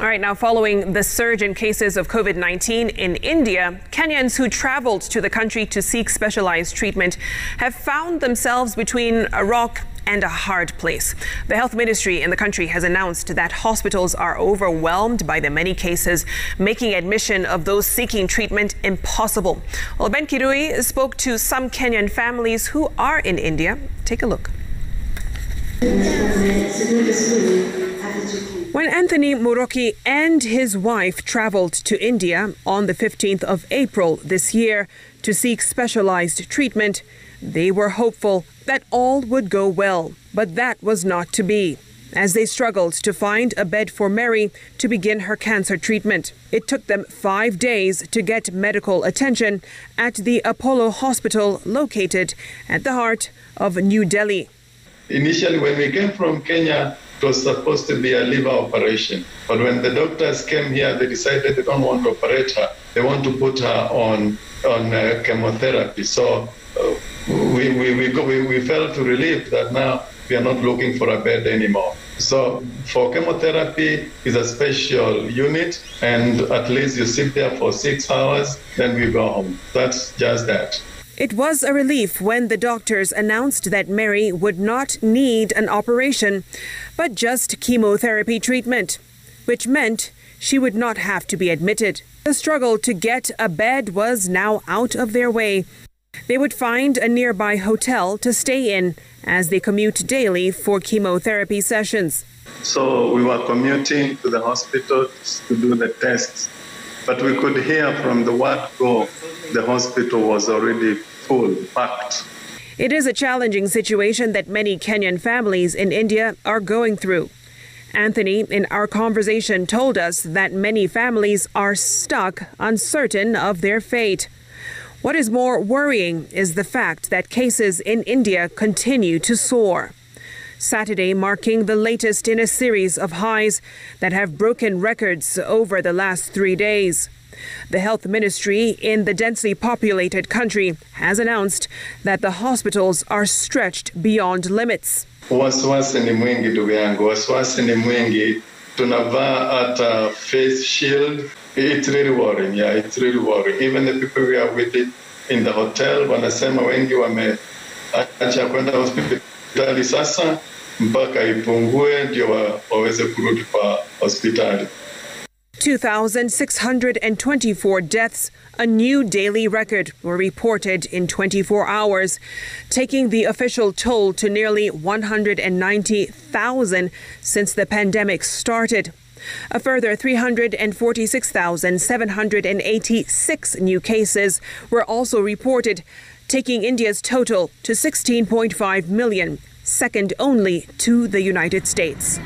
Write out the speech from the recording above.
All right, now following the surge in cases of COVID-19 in India, Kenyans who traveled to the country to seek specialized treatment have found themselves between a rock and a hard place. The health ministry in the country has announced that hospitals are overwhelmed by the many cases, making admission of those seeking treatment impossible. Well, Ben Kirui spoke to some Kenyan families who are in India. Take a look. When Anthony Muroki and his wife traveled to India on the 15th of April this year to seek specialized treatment, they were hopeful that all would go well. But that was not to be, as they struggled to find a bed for Mary to begin her cancer treatment. It took them 5 days to get medical attention at the Apollo Hospital located at the heart of New Delhi. Initially, when we came from Kenya, it was supposed to be a liver operation. But when the doctors came here, they decided they don't want to operate her. They want to put her on chemotherapy. So we felt relieved that now we are not looking for a bed anymore. So for chemotherapy is a special unit, and at least you sit there for 6 hours, then we go home. That's just that. It was a relief when the doctors announced that Mary would not need an operation, but just chemotherapy treatment, which meant she would not have to be admitted. The struggle to get a bed was now out of their way. They would find a nearby hotel to stay in as they commute daily for chemotherapy sessions. So we were commuting to the hospital to do the tests, but we could hear from the word go, the hospital was already full, packed. It is a challenging situation that many Kenyan families in India are going through. Anthony, in our conversation, told us that many families are stuck, uncertain of their fate. What is more worrying is the fact that cases in India continue to soar. Saturday marking the latest in a series of highs that have broken records over the last 3 days. The health ministry in the densely populated country has announced that the hospitals are stretched beyond limits. Wasiwasi ni mwingi ndugu yangu, wasiwasi ni mwingi. Tunavaa hata face shield. It's really worrying, yeah, it's really worrying. Even the people we are with it in the hotel, wanasema wengi wameacha kwenda hospitali sasa mpaka ipungue ndio waweze kurudi kwa hospitali. 2,624 deaths, a new daily record, were reported in 24 hours, taking the official toll to nearly 190,000 since the pandemic started. A further 346,786 new cases were also reported, taking India's total to 16.5 million, second only to the United States.